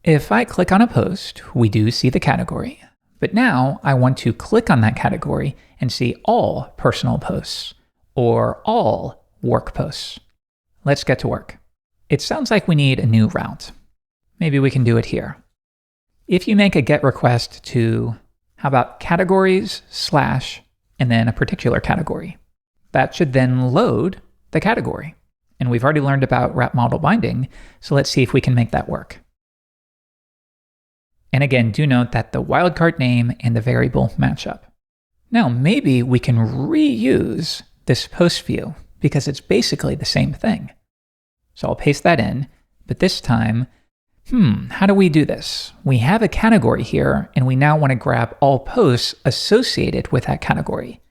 If I click on a post, we do see the category, but now I want to click on that category and see all personal posts or all work posts. Let's get to work. It sounds like we need a new route. Maybe we can do it here. If you make a GET request to, how about categories / and then a particular category, that should then load the category. And we've already learned about route model binding, so let's see if we can make that work. And again, do note that the wildcard name and the variable match up. Now, maybe we can reuse this post view because it's basically the same thing. So I'll paste that in, but this time, how do we do this? We have a category here, and we now want to grab all posts associated with that category.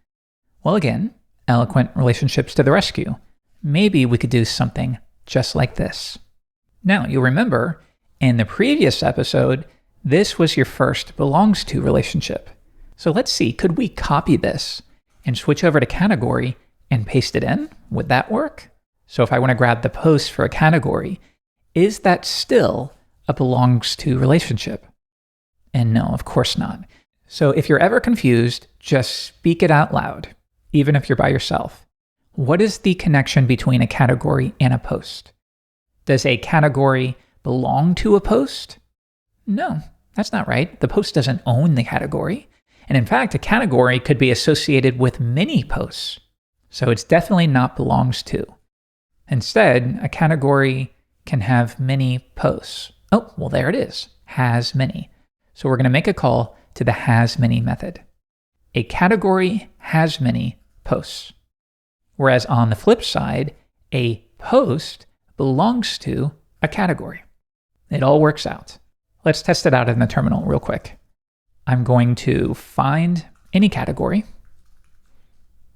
Well, again, Eloquent relationships to the rescue. Maybe we could do something just like this. Now, you'll remember, in the previous episode, this was your first belongs to relationship. So let's see, could we copy this and switch over to category and paste it in? Would that work? So if I want to grab the post for a category, is that still a belongs to relationship? And no, of course not. So if you're ever confused, just speak it out loud, even if you're by yourself. What is the connection between a category and a post? Does a category belong to a post? No, that's not right. The post doesn't own the category. And in fact, a category could be associated with many posts. So it's definitely not belongs to. Instead, a category can have many posts. Oh, well, there it is, has many. So we're going to make a call to the has many method. A category has many posts. Whereas on the flip side, a post belongs to a category. It all works out. Let's test it out in the terminal real quick. I'm going to find any category.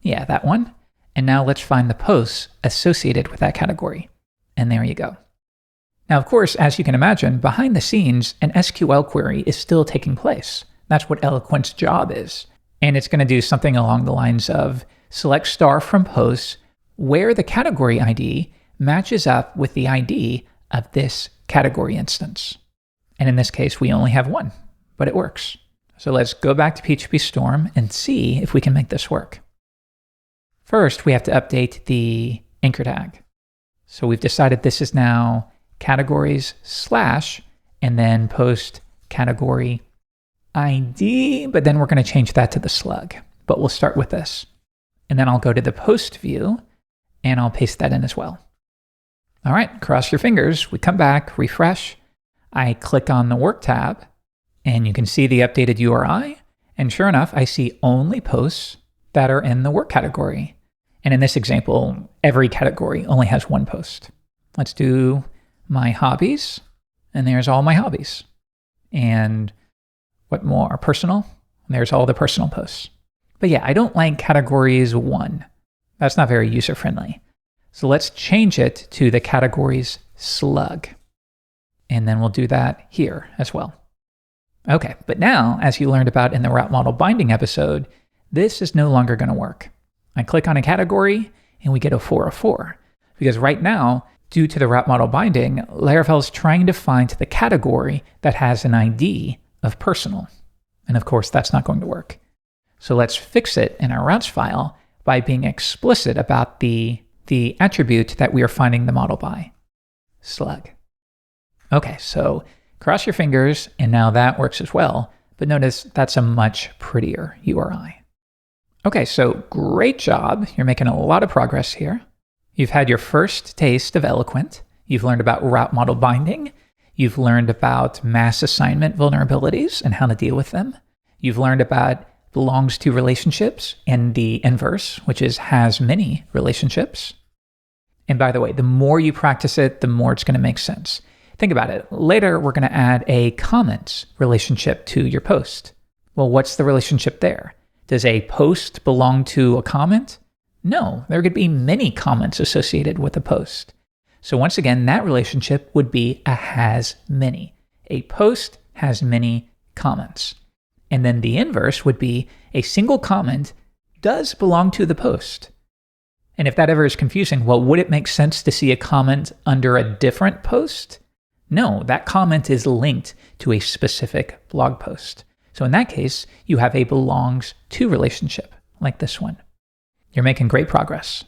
Yeah, that one. And now let's find the posts associated with that category. And there you go. Now, of course, as you can imagine, behind the scenes, an SQL query is still taking place. That's what Eloquent's job is. And it's going to do something along the lines of select star from posts where the category ID matches up with the ID of this category instance. And in this case, we only have one, but it works. So let's go back to PHP Storm and see if we can make this work. First, we have to update the anchor tag. So we've decided this is now categories / and then post category ID, but then we're going to change that to the slug. But we'll start with this. And then I'll go to the post view and I'll paste that in as well. All right, cross your fingers. We come back, refresh. I click on the work tab and you can see the updated URI. And sure enough, I see only posts that are in the work category. And in this example, every category only has one post. Let's do my hobbies. And there's all my hobbies. And what more? Personal. And there's all the personal posts. But yeah, I don't like categories 1. That's not very user-friendly. So let's change it to the categories slug. And then we'll do that here as well. Okay, but now, as you learned about in the route model binding episode, this is no longer going to work. I click on a category and we get a 404. Because right now, due to the route model binding, Laravel is trying to find the category that has an ID of personal. And of course, that's not going to work. So let's fix it in our routes file by being explicit about the attribute that we are finding the model by, slug. Okay, so cross your fingers, and now that works as well. But notice that's a much prettier URI. Okay, so great job. You're making a lot of progress here. You've had your first taste of Eloquent. You've learned about route model binding. You've learned about mass assignment vulnerabilities and how to deal with them. You've learned about belongs to relationships and the inverse, which is has many relationships. And by the way, the more you practice it, the more it's going to make sense. Think about it. Later, we're going to add a comments relationship to your post. Well, what's the relationship there? Does a post belong to a comment? No, there could be many comments associated with a post. So once again, that relationship would be a has many. A post has many comments. And then the inverse would be a single comment does belong to the post. And if that ever is confusing, well, would it make sense to see a comment under a different post? No, that comment is linked to a specific blog post. So in that case, you have a belongs to relationship like this one. You're making great progress.